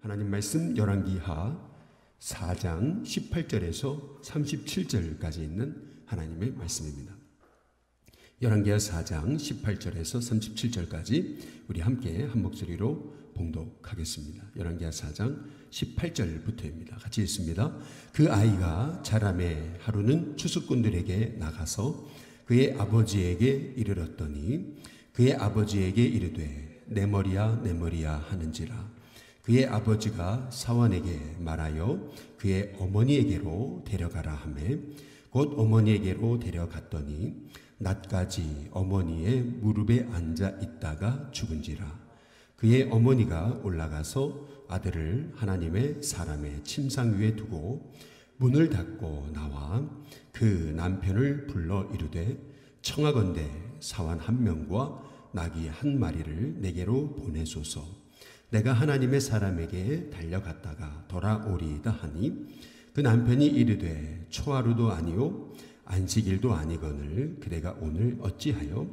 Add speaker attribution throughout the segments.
Speaker 1: 하나님 말씀 열왕기하 4장 18절에서 37절까지 있는 하나님의 말씀입니다. 열왕기하 4장 18절에서 37절까지 우리 함께 한 목소리로 봉독하겠습니다. 열왕기하 4장 18절부터입니다. 같이 읽습니다. 그 아이가 자라매 하루는 추수꾼들에게 나가서 그의 아버지에게 이르렀더니 그의 아버지에게 이르되 내 머리야 내 머리야 하는지라. 그의 아버지가 사환에게 말하여 그의 어머니에게로 데려가라 하매 곧 어머니에게로 데려갔더니 낮까지 어머니의 무릎에 앉아 있다가 죽은지라. 그의 어머니가 올라가서 아들을 하나님의 사람의 침상 위에 두고 문을 닫고 나와 그 남편을 불러 이르되 청하건대 사환 한 명과 나귀 한 마리를 내게로 보내소서. 내가 하나님의 사람에게 달려갔다가 돌아오리이다 하니 그 남편이 이르되 초하루도 아니요 안식일도 아니거늘 그대가 오늘 어찌하여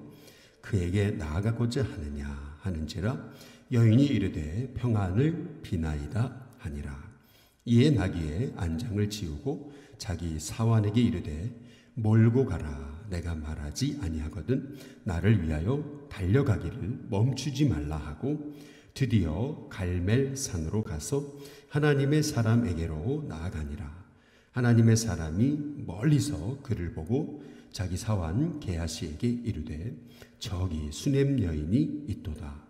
Speaker 1: 그에게 나아가고자 하느냐 하는지라. 여인이 이르되 평안을 비나이다 하니라. 이에 나귀의 안장을 지우고 자기 사환에게 이르되 몰고 가라. 내가 말하지 아니하거든 나를 위하여 달려가기를 멈추지 말라 하고 드디어 갈멜산으로 가서 하나님의 사람에게로 나아가니라. 하나님의 사람이 멀리서 그를 보고 자기 사환 게하시에게 이르되 저기 수넴 여인이 있도다.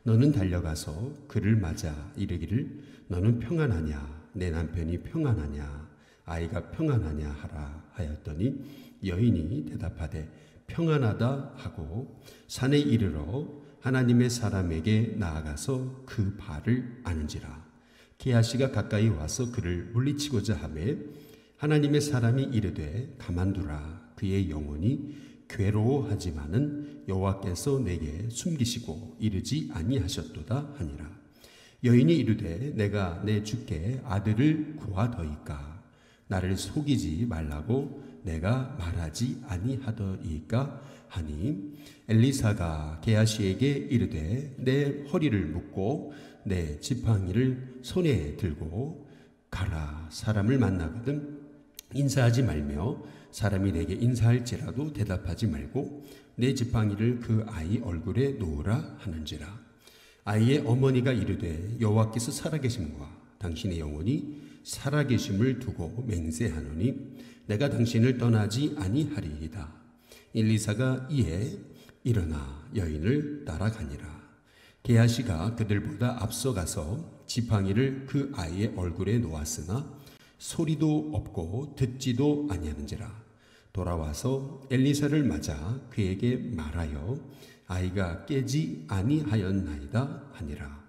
Speaker 1: 너는 달려가서 그를 맞아 이르기를 너는 평안하냐 내 남편이 평안하냐 아이가 평안하냐 하라 하였더니 여인이 대답하되 평안하다 하고 산에 이르러 하나님의 사람에게 나아가서 그 발을 아는지라. 게하시가 가까이 와서 그를 물리치고자 하매 하나님의 사람이 이르되 가만두라. 그의 영혼이 괴로워하지만은 여호와께서 내게 숨기시고 이르지 아니하셨도다 하니라. 여인이 이르되 내가 내 주께 아들을 구하더이까 나를 속이지 말라고 내가 말하지 아니하더이까 하니 엘리사가 게하시에게 이르되 내 허리를 묶고 내 지팡이를 손에 들고 가라. 사람을 만나거든 인사하지 말며 사람이 내게 인사할지라도 대답하지 말고 내 지팡이를 그 아이 얼굴에 놓으라 하는지라. 아이의 어머니가 이르되 여호와께서 살아계심과 당신의 영혼이 살아계심을 두고 맹세하노니 내가 당신을 떠나지 아니하리이다. 엘리사가 이에 일어나 여인을 따라가니라. 게하시가 그들보다 앞서가서 지팡이를 그 아이의 얼굴에 놓았으나 소리도 없고 듣지도 아니하는지라. 돌아와서 엘리사를 맞아 그에게 말하여 아이가 깨지 아니하였나이다 하니라.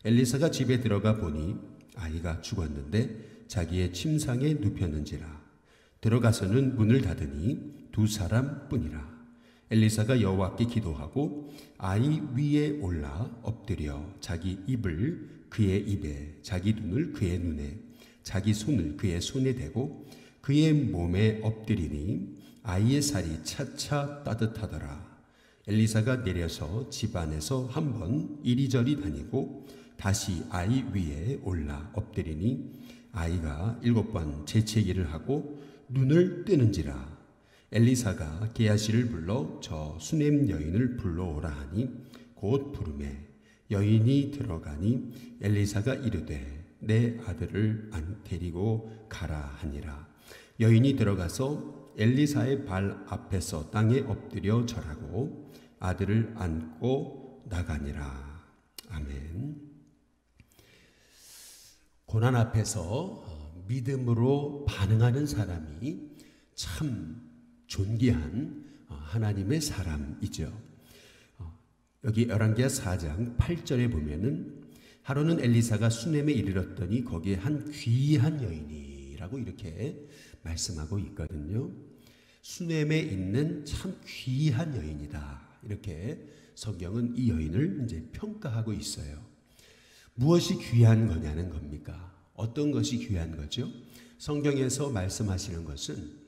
Speaker 1: 엘리사가 집에 들어가 보니 아이가 죽었는데 자기의 침상에 눕혔는지라. 들어가서는 문을 닫으니 두 사람뿐이라. 엘리사가 여호와께 기도하고 아이 위에 올라 엎드려 자기 입을 그의 입에 자기 눈을 그의 눈에 자기 손을 그의 손에 대고 그의 몸에 엎드리니 아이의 살이 차차 따뜻하더라. 엘리사가 내려서 집 안에서 한번 이리저리 다니고 다시 아이 위에 올라 엎드리니 아이가 7번 재채기를 하고 눈을 뜨는지라. 엘리사가 게하시를 불러 저 수넴 여인을 불러오라 하니 곧 부르매 여인이 들어가니 엘리사가 이르되 내 아들을 데리고 가라 하니라. 여인이 들어가서 엘리사의 발 앞에서 땅에 엎드려 절하고 아들을 안고 나가니라. 아멘. 고난 앞에서 믿음으로 반응하는 사람이 참 존귀한 하나님의 사람이죠. 여기 열왕기하 4장 8절에 보면은 하루는 엘리사가 수넴에 이르렀더니 거기에 한 귀한 여인이라고 이렇게 말씀하고 있거든요. 수넴에 있는 참 귀한 여인이다. 이렇게 성경은 이 여인을 이제 평가하고 있어요. 무엇이 귀한 거냐는 겁니까? 어떤 것이 귀한 거죠? 성경에서 말씀하시는 것은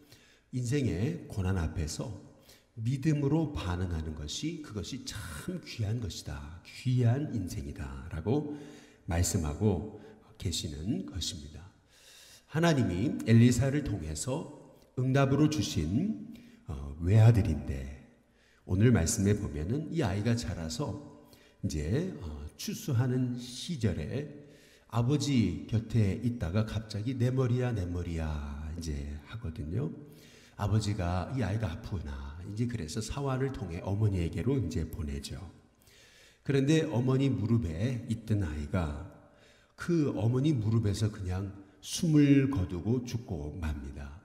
Speaker 1: 인생의 고난 앞에서 믿음으로 반응하는 것이 그것이 참 귀한 것이다. 귀한 인생이다 라고 말씀하고 계시는 것입니다. 하나님이 엘리사를 통해서 응답으로 주신 외아들인데 오늘 말씀에 보면은 이 아이가 자라서 이제 추수하는 시절에 아버지 곁에 있다가 갑자기 내 머리야 내 머리야 이제 하거든요. 아버지가 이 아이가 아프구나 이제 그래서 사환을 통해 어머니에게로 이제 보내죠. 그런데 어머니 무릎에 있던 아이가 그 어머니 무릎에서 그냥 숨을 거두고 죽고 맙니다.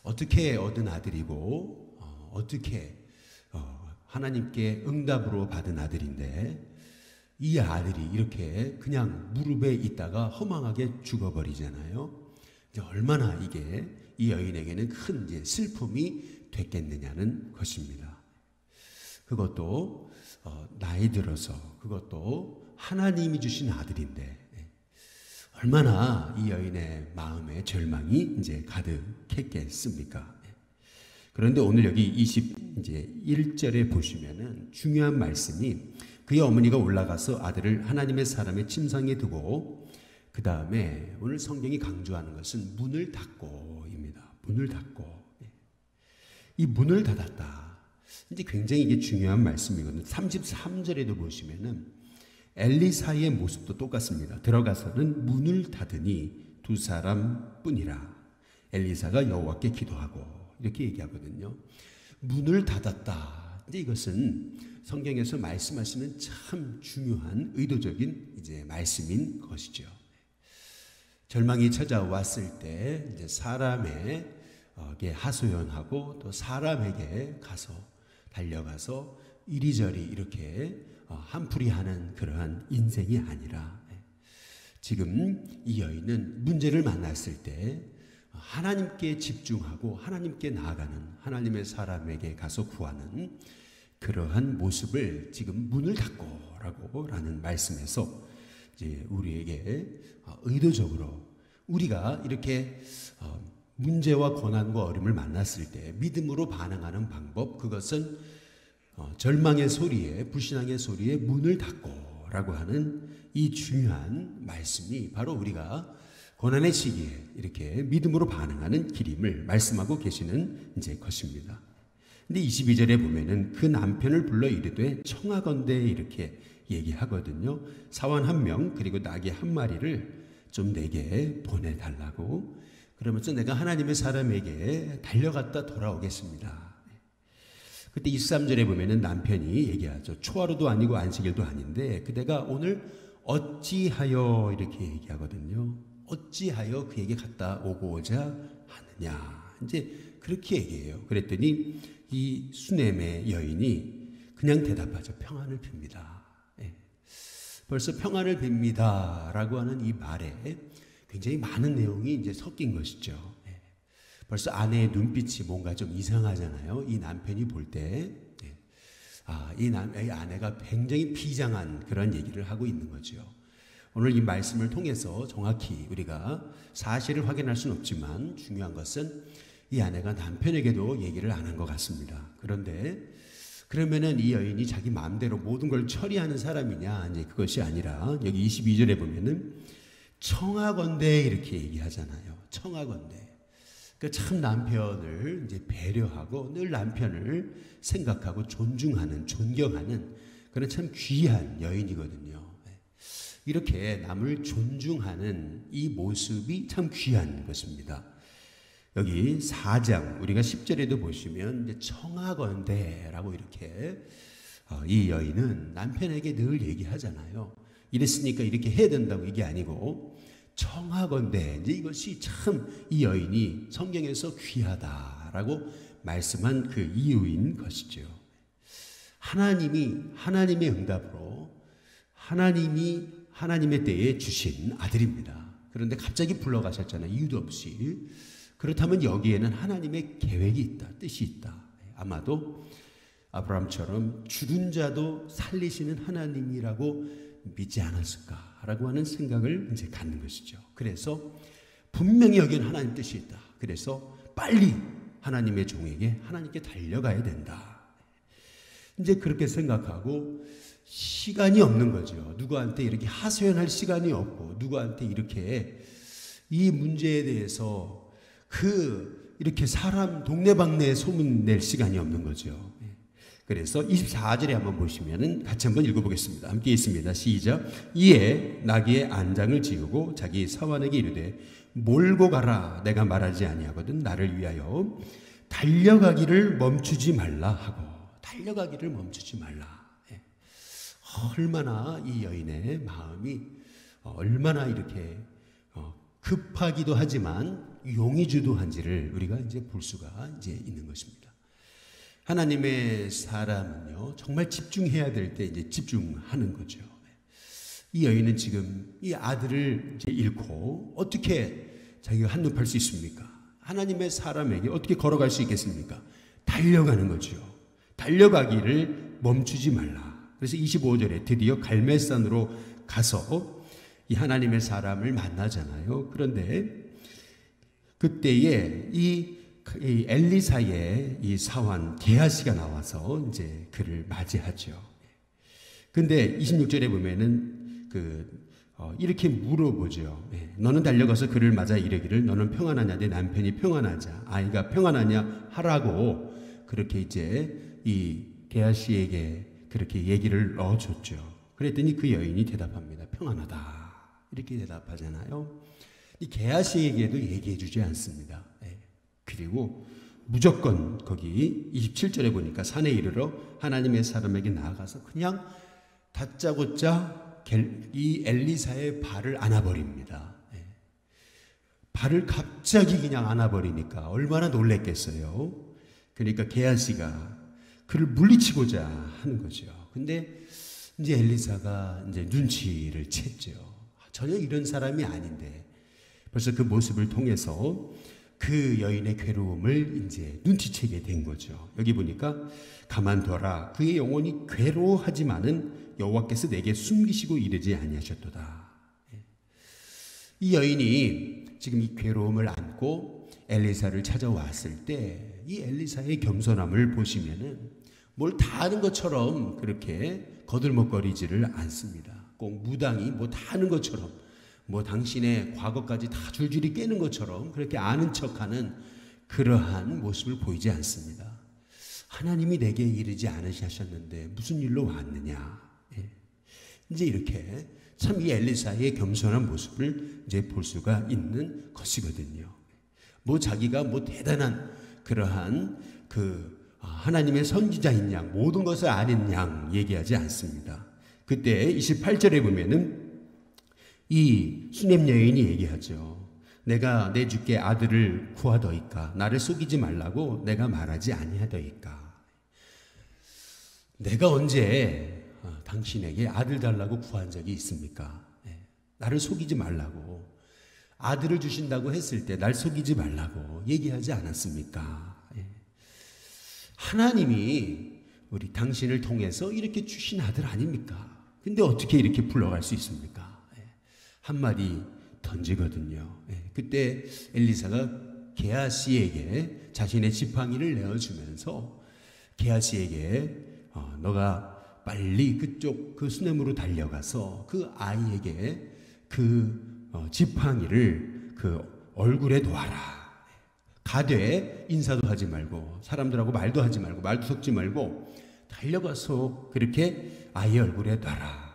Speaker 1: 어떻게 얻은 아들이고 어떻게 하나님께 응답으로 받은 아들인데 이 아들이 이렇게 그냥 무릎에 있다가 허망하게 죽어버리잖아요. 이제 얼마나 이게 이 여인에게는 큰 이제 슬픔이 됐겠느냐는 것입니다. 그것도 나이 들어서 그것도 하나님이 주신 아들인데 얼마나 이 여인의 마음에 절망이 이제 가득했겠습니까? 그런데 오늘 여기 21절에 보시면은 중요한 말씀이 그의 어머니가 올라가서 아들을 하나님의 사람의 침상에 두고 그 다음에 오늘 성경이 강조하는 것은 문을 닫고입니다. 문을 닫고. 이 문을 닫았다. 이제 굉장히 이게 중요한 말씀이거든요. 33절에도 보시면은 엘리사의 모습도 똑같습니다. 들어가서는 문을 닫으니 두 사람뿐이라. 엘리사가 여호와께 기도하고 이렇게 얘기하거든요. 문을 닫았다. 이제 이것은 성경에서 말씀하시는 참 중요한 의도적인 이제 말씀인 것이죠. 절망이 찾아왔을 때 이제 사람에게 하소연하고 또 사람에게 가서 달려가서 이리저리 이렇게 한풀이하는 그러한 인생이 아니라 지금 이 여인은 문제를 만났을 때 하나님께 집중하고 하나님께 나아가는 하나님의 사람에게 가서 구하는 그러한 모습을 지금 문을 닫고라고 라는 말씀에서 이제 우리에게 의도적으로 우리가 이렇게 문제와 고난과 어려움을 만났을 때 믿음으로 반응하는 방법, 그것은 절망의 소리에, 불신앙의 소리에 문을 닫고라고 하는 이 중요한 말씀이 바로 우리가 고난의 시기에 이렇게 믿음으로 반응하는 길임을 말씀하고 계시는 이제 것입니다. 근데 22절에 보면은 그 남편을 불러 이르되 청하건대 이렇게 얘기하거든요. 사원 1명 그리고 나귀 1마리를 좀 내게 보내달라고. 그러면서 내가 하나님의 사람에게 달려갔다 돌아오겠습니다. 그때 23절에 보면은 남편이 얘기하죠. 초하루도 아니고 안식일도 아닌데 그대가 오늘 어찌하여 이렇게 얘기하거든요. 어찌하여 그에게 갔다 오고자 하느냐. 이제 그렇게 얘기해요. 그랬더니 이 수넴의 여인이 그냥 대답하죠. 평안을 빕니다. 예. 벌써 평안을 빕니다 라고 하는 이 말에 굉장히 많은 내용이 이제 섞인 것이죠. 예. 벌써 아내의 눈빛이 뭔가 좀 이상하잖아요. 이 남편이 볼 때. 예. 이 아내가 굉장히 비장한 그런 얘기를 하고 있는 거죠. 오늘 이 말씀을 통해서 정확히 우리가 사실을 확인할 수는 없지만 중요한 것은 이 아내가 남편에게도 얘기를 안 한 것 같습니다. 그런데 그러면은 이 여인이 자기 마음대로 모든 걸 처리하는 사람이냐? 이제 그것이 아니라 여기 22절에 보면은 청하건대 이렇게 얘기하잖아요. 청하건대. 그러니까 참 남편을 이제 배려하고 늘 남편을 생각하고 존중하는, 존경하는 그런 참 귀한 여인이거든요. 이렇게 남을 존중하는 이 모습이 참 귀한 것입니다. 여기 4장 우리가 10절에도 보시면 이제 청하건대라고 이렇게 이 여인은 남편에게 늘 얘기하잖아요. 이랬으니까 이렇게 해야 된다고 이게 아니고 청하건대. 이제 이것이 참 이 여인이 성경에서 귀하다라고 말씀한 그 이유인 것이죠. 하나님의 응답으로 하나님의 때에 주신 아들입니다. 그런데 갑자기 불러가셨잖아요. 이유도 없이. 그렇다면 여기에는 하나님의 계획이 있다, 뜻이 있다. 아마도 아브라함처럼 죽은 자도 살리시는 하나님이라고 믿지 않았을까라고 하는 생각을 이제 갖는 것이죠. 그래서 분명히 여기는 하나님 뜻이 있다. 그래서 빨리 하나님의 종에게 하나님께 달려가야 된다. 이제 그렇게 생각하고 시간이 없는 거죠. 누구한테 이렇게 하소연할 시간이 없고, 누구한테 이렇게 이 문제에 대해서 이렇게 사람 동네방네에 소문낼 시간이 없는 거죠. 그래서 24절에 한번 보시면은 같이 한번 읽어보겠습니다. 함께 있습니다. 시작. 이에 나귀의 안장을 지우고 자기 사환에게 이르되 몰고 가라. 내가 말하지 아니하거든 나를 위하여 달려가기를 멈추지 말라 하고. 달려가기를 멈추지 말라. 얼마나 이 여인의 마음이 얼마나 이렇게 급하기도 하지만 용의주도한지를 우리가 이제 볼 수가 이제 있는 것입니다. 하나님의 사람은요, 정말 집중해야 될 때 이제 집중하는 거죠. 이 여인은 지금 이 아들을 이제 잃고 어떻게 자기가 한눈 팔 수 있습니까? 하나님의 사람에게 어떻게 걸어갈 수 있겠습니까? 달려가는 거죠. 달려가기를 멈추지 말라. 그래서 25절에 드디어 갈멜산으로 가서 이 하나님의 사람을 만나잖아요. 그런데 그때에 이 엘리사의 이 사환 게하시가 나와서 이제 그를 맞이하죠. 근데 26절에 보면은 이렇게 물어보죠. 너는 달려가서 그를 맞아 이르기를 너는 평안하냐? 내 남편이 평안하자. 아이가 평안하냐? 하라고 그렇게 이제 이 게하시에게 그렇게 얘기를 넣어줬죠. 그랬더니 그 여인이 대답합니다. 평안하다. 이렇게 대답하잖아요. 이 게하시에게도 얘기해주지 않습니다. 그리고 무조건 거기 27절에 보니까 산에 이르러 하나님의 사람에게 나아가서 그냥 다짜고짜 이 엘리사의 발을 안아버립니다. 발을 갑자기 그냥 안아버리니까 얼마나 놀랬겠어요. 그러니까 게하시가 그를 물리치고자 하는 거죠. 근데 이제 엘리사가 이제 눈치를 챘죠. 전혀 이런 사람이 아닌데 벌써 그 모습을 통해서 그 여인의 괴로움을 이제 눈치채게 된 거죠. 여기 보니까 가만둬라. 그의 영혼이 괴로워하지만은 여호와께서 내게 숨기시고 이르지 아니하셨도다. 이 여인이 지금 이 괴로움을 안고 엘리사를 찾아왔을 때 이 엘리사의 겸손함을 보시면은 뭘 다 아는 것처럼 그렇게 거들먹거리지를 않습니다. 꼭 무당이 뭐 다 아는 것처럼 뭐 당신의 과거까지 다 줄줄이 깨는 것처럼 그렇게 아는 척하는 그러한 모습을 보이지 않습니다. 하나님이 내게 이르지 않으셨는데 무슨 일로 왔느냐. 이제 이렇게 참 이 엘리사의 겸손한 모습을 이제 볼 수가 있는 것이거든요. 뭐 자기가 뭐 대단한 그러한 하나님의 선지자인 양 모든 것을 아는 양 얘기하지 않습니다. 그때 28절에 보면은 이 수넴 여인이 얘기하죠. 내가 내 주께 아들을 구하더이까 나를 속이지 말라고 내가 말하지 아니하더이까. 내가 언제 당신에게 아들 달라고 구한 적이 있습니까? 나를 속이지 말라고 아들을 주신다고 했을 때 날 속이지 말라고 얘기하지 않았습니까? 하나님이 우리 당신을 통해서 이렇게 주신 아들 아닙니까? 근데 어떻게 이렇게 불러갈 수 있습니까? 한마디 던지거든요. 그때 엘리사가 게하시에게 자신의 지팡이를 내어주면서 게하시에게 너가 빨리 그쪽 그 수넴으로 달려가서 그 아이에게 지팡이를 얼굴에 놓아라. 가되 인사도 하지 말고 사람들하고 말도 하지 말고 말도 섞지 말고 달려가서 그렇게 아이의 얼굴에 놔라.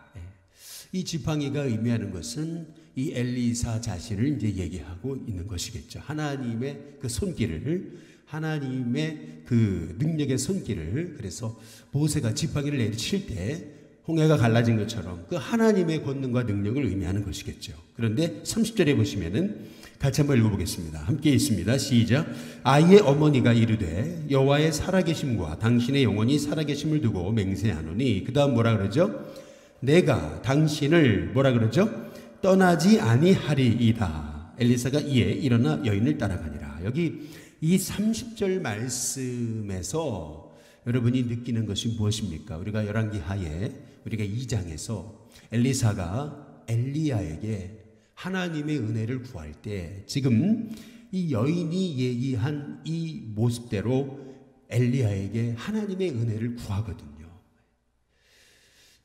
Speaker 1: 이 지팡이가 의미하는 것은 이 엘리사 자신을 이제 얘기하고 있는 것이겠죠. 하나님의 그 손길을, 하나님의 그 능력의 손길을, 그래서 모세가 지팡이를 내리칠 때 홍해가 갈라진 것처럼 그 하나님의 권능과 능력을 의미하는 것이겠죠. 그런데 30절에 보시면은 같이 한번 읽어보겠습니다. 함께 있습니다. 시작. 아이의 어머니가 이르되 여호와의 살아계심과 당신의 영혼이 살아계심을 두고 맹세하노니, 그 다음 뭐라 그러죠? 내가 당신을 뭐라 그러죠? 떠나지 아니하리이다. 엘리사가 이에 일어나 여인을 따라가니라. 여기 이 30절 말씀에서 여러분이 느끼는 것이 무엇입니까? 우리가 열왕기 하에 우리가 2장에서 엘리사가 엘리야에게 하나님의 은혜를 구할 때 지금 이 여인이 얘기한 이 모습대로 엘리야에게 하나님의 은혜를 구하거든요.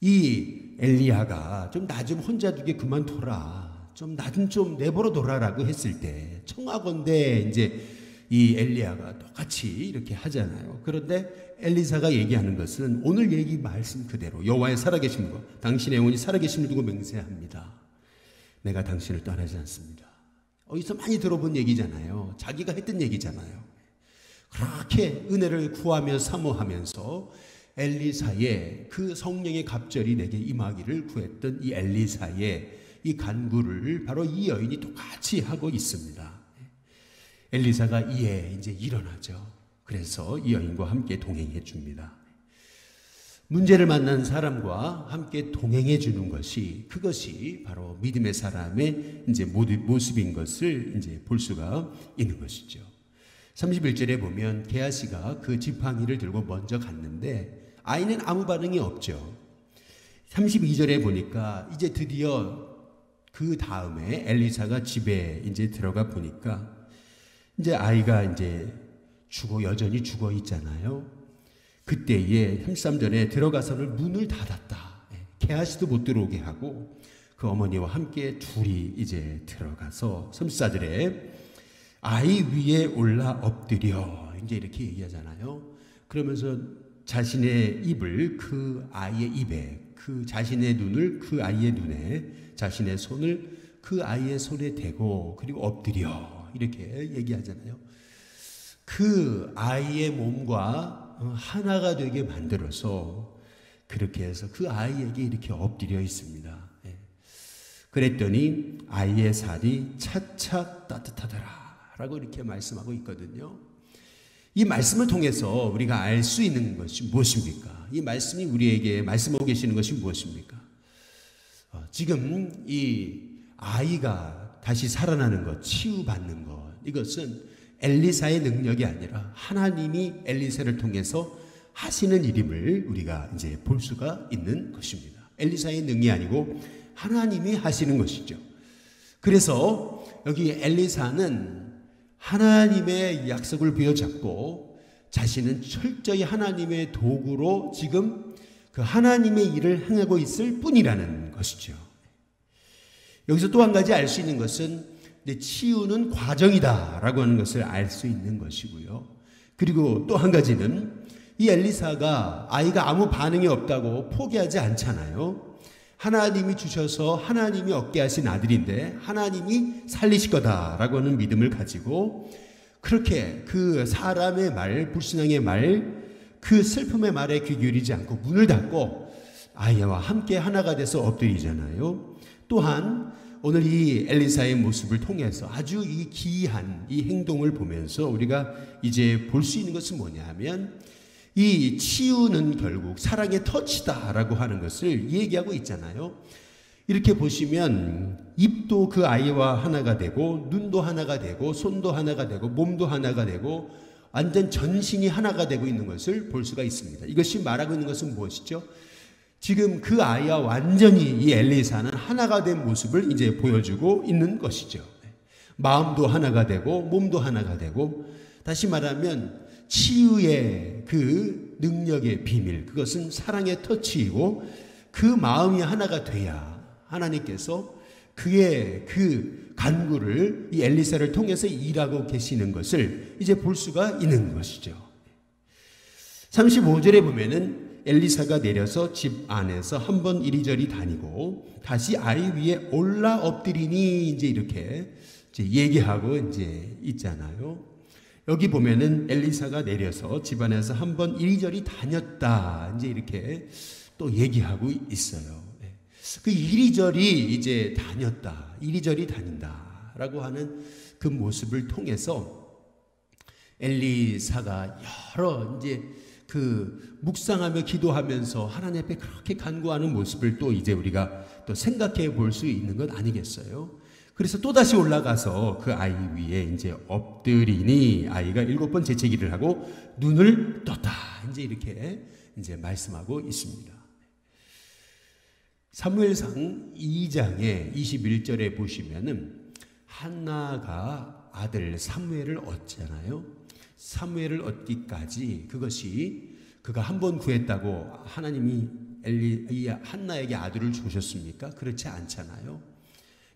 Speaker 1: 이 엘리야가 좀 나 좀 혼자 두게 그만둬라, 좀 나 좀 내버려 둬라라고 했을 때 청하건대 이제 이 엘리야가 똑같이 이렇게 하잖아요. 그런데 엘리사가 얘기하는 것은 오늘 얘기 말씀 그대로 여호와의 살아계심과 당신의 영혼이 살아계심을 두고 맹세합니다. 내가 당신을 떠나지 않습니다. 어디서 많이 들어본 얘기잖아요. 자기가 했던 얘기잖아요. 그렇게 은혜를 구하며 사모하면서 엘리사의 그 성령의 갑절이 내게 임하기를 구했던 이 엘리사의 이 간구를 바로 이 여인이 똑같이 하고 있습니다. 엘리사가 이에 이제 일어나죠. 그래서 이 여인과 함께 동행해 줍니다. 문제를 만난 사람과 함께 동행해 주는 것이, 그것이 바로 믿음의 사람의 이제 모습인 것을 이제 볼 수가 있는 것이죠. 31절에 보면 게하시가 그 지팡이를 들고 먼저 갔는데 아이는 아무 반응이 없죠. 32절에 보니까 이제 드디어 그 다음에 엘리사가 집에 이제 들어가 보니까 이제 아이가 이제 여전히 죽어 있잖아요. 그때에 33절에 들어가서는 문을 닫았다. 게하시도 못 들어오게 하고 그 어머니와 함께 둘이 이제 들어가서 34절에 아이 위에 올라 엎드려 이제 이렇게 얘기하잖아요. 그러면서 자신의 입을 그 아이의 입에, 그 자신의 눈을 그 아이의 눈에, 자신의 손을 그 아이의 손에 대고 그리고 엎드려 이렇게 얘기하잖아요. 그 아이의 몸과 하나가 되게 만들어서 그렇게 해서 그 아이에게 이렇게 엎드려 있습니다. 그랬더니 아이의 살이 차차 따뜻하더라 라고 이렇게 말씀하고 있거든요. 이 말씀을 통해서 우리가 알 수 있는 것이 무엇입니까? 이 말씀이 우리에게 말씀하고 계시는 것이 무엇입니까? 지금 이 아이가 다시 살아나는 것, 치유받는 것, 이것은 엘리사의 능력이 아니라 하나님이 엘리사를 통해서 하시는 일임을 우리가 이제 볼 수가 있는 것입니다. 엘리사의 능이 아니고 하나님이 하시는 것이죠. 그래서 여기 엘리사는 하나님의 약속을 부여잡고 자신은 철저히 하나님의 도구로 지금 그 하나님의 일을 행하고 있을 뿐이라는 것이죠. 여기서 또 한 가지 알 수 있는 것은 치유는 과정이다라고 하는 것을 알 수 있는 것이고요. 그리고 또 한 가지는 이 엘리사가 아이가 아무 반응이 없다고 포기하지 않잖아요. 하나님이 주셔서 하나님이 얻게 하신 아들인데 하나님이 살리실 거다라고 하는 믿음을 가지고 그렇게 그 사람의 말, 불신앙의 말, 그 슬픔의 말에 귀 기울이지 않고 문을 닫고 아이와 함께 하나가 돼서 엎드리잖아요. 또한 오늘 이 엘리사의 모습을 통해서 아주 이 기이한 이 행동을 보면서 우리가 이제 볼 수 있는 것은 뭐냐 하면 이 치유는 결국 사랑의 터치다라고 하는 것을 얘기하고 있잖아요. 이렇게 보시면 입도 그 아이와 하나가 되고 눈도 하나가 되고 손도 하나가 되고 몸도 하나가 되고 완전 전신이 하나가 되고 있는 것을 볼 수가 있습니다. 이것이 말하고 있는 것은 무엇이죠? 지금 그 아이와 완전히 이 엘리사는 하나가 된 모습을 이제 보여주고 있는 것이죠. 마음도 하나가 되고 몸도 하나가 되고, 다시 말하면 치유의 그 능력의 비밀, 그것은 사랑의 터치이고 그 마음이 하나가 돼야 하나님께서 그의 그 간구를 이 엘리사를 통해서 일하고 계시는 것을 이제 볼 수가 있는 것이죠. 35절에 보면은 엘리사가 내려서 집 안에서 한번 이리저리 다니고 다시 아이 위에 올라 엎드리니 이제 이렇게 이제 얘기하고 이제 있잖아요. 여기 보면은 엘리사가 내려서 집 안에서 한번 이리저리 다녔다 이제 이렇게 또 얘기하고 있어요. 그 이리저리 이제 다녔다, 이리저리 다닌다라고 하는 그 모습을 통해서 엘리사가 여러 이제 그 묵상하며 기도하면서 하나님 앞에 그렇게 간구하는 모습을 또 이제 우리가 또 생각해 볼 수 있는 것 아니겠어요? 그래서 또 다시 올라가서 그 아이 위에 이제 엎드리니 아이가 7번 재채기를 하고 눈을 떴다. 이제 이렇게 이제 말씀하고 있습니다. 사무엘상 2장의 21절에 보시면은 한나가 아들 사무엘을 얻잖아요. 사무엘을 얻기까지 그것이 그가 한 번 구했다고 하나님이 이 한나에게 아들을 주셨습니까? 그렇지 않잖아요.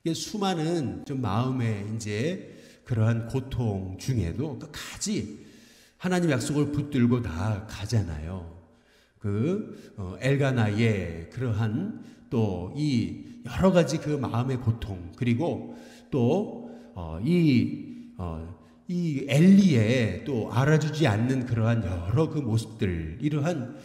Speaker 1: 이게 수많은 좀 마음의 이제 그러한 고통 중에도 끝까지 하나님 약속을 붙들고 다 가잖아요. 엘가나의 그러한 또 이 여러 가지 그 마음의 고통, 그리고 또 이 엘리의 또 알아주지 않는 그러한 여러 그 모습들, 이러한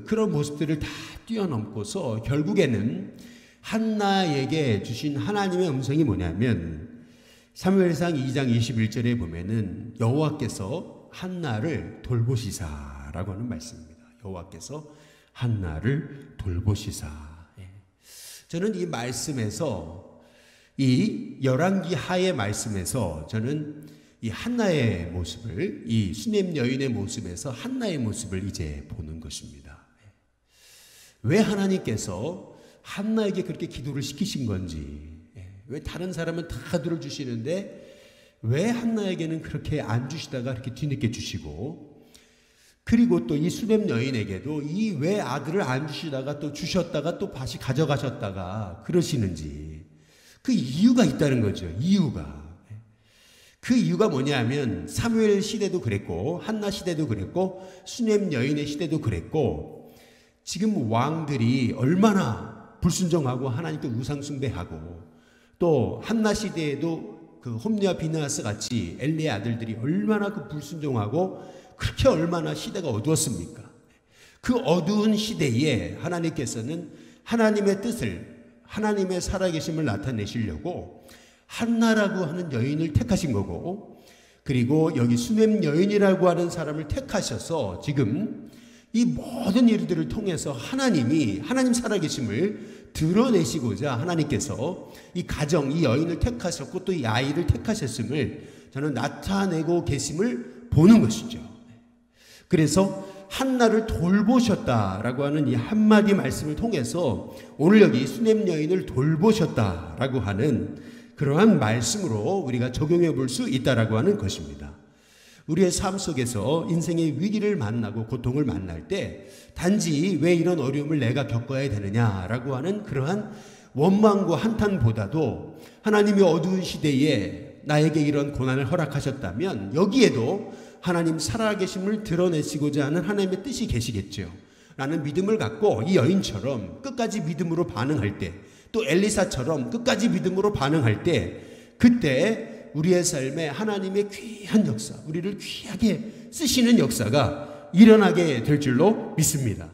Speaker 1: 그런 모습들을 다 뛰어넘고서 결국에는 한나에게 주신 하나님의 음성이 뭐냐면 사무엘상 2장 21절에 보면은 여호와께서 한나를 돌보시사라고 하는 말씀입니다. 여호와께서 한나를 돌보시사. 저는 이 말씀에서, 이 열왕기 하의 말씀에서 저는 이 한나의 모습을, 이 수넴 여인의 모습에서 한나의 모습을 이제 보는 것입니다. 왜 하나님께서 한나에게 그렇게 기도를 시키신 건지, 왜 다른 사람은 다 들어주시는데 왜 한나에게는 그렇게 안 주시다가 이렇게 뒤늦게 주시고, 그리고 또 이 수넴 여인에게도 이 왜 아들을 안 주시다가 또 주셨다가 또 다시 가져가셨다가 그러시는지, 그 이유가 있다는 거죠. 이유가. 그 이유가 뭐냐면 사무엘 시대도 그랬고 한나 시대도 그랬고 수넴 여인의 시대도 그랬고, 지금 왕들이 얼마나 불순종하고 하나님께 우상숭배하고, 또 한나 시대에도 그 홈리와 비느하스 같이 엘리의 아들들이 얼마나 그 불순종하고 그렇게 얼마나 시대가 어두웠습니까? 그 어두운 시대에 하나님께서는 하나님의 뜻을, 하나님의 살아계심을 나타내시려고 한나라고 하는 여인을 택하신 거고, 그리고 여기 수넴 여인이라고 하는 사람을 택하셔서 지금 이 모든 일들을 통해서 하나님 살아계심을 드러내시고자 하나님께서 이 가정, 이 여인을 택하셨고 또 이 아이를 택하셨음을 저는 나타내고 계심을 보는 것이죠. 그래서 한나를 돌보셨다라고 하는 이 한마디 말씀을 통해서 오늘 여기 수넴 여인을 돌보셨다라고 하는 그러한 말씀으로 우리가 적용해 볼 수 있다라고 하는 것입니다. 우리의 삶 속에서 인생의 위기를 만나고 고통을 만날 때 단지 왜 이런 어려움을 내가 겪어야 되느냐라고 하는 그러한 원망과 한탄보다도 하나님이 어두운 시대에 나에게 이런 고난을 허락하셨다면 여기에도 하나님 살아계심을 드러내시고자 하는 하나님의 뜻이 계시겠죠 라는 믿음을 갖고 이 여인처럼 끝까지 믿음으로 반응할 때, 또 엘리사처럼 끝까지 믿음으로 반응할 때, 그때 우리의 삶에 하나님의 귀한 역사, 우리를 귀하게 쓰시는 역사가 일어나게 될 줄로 믿습니다.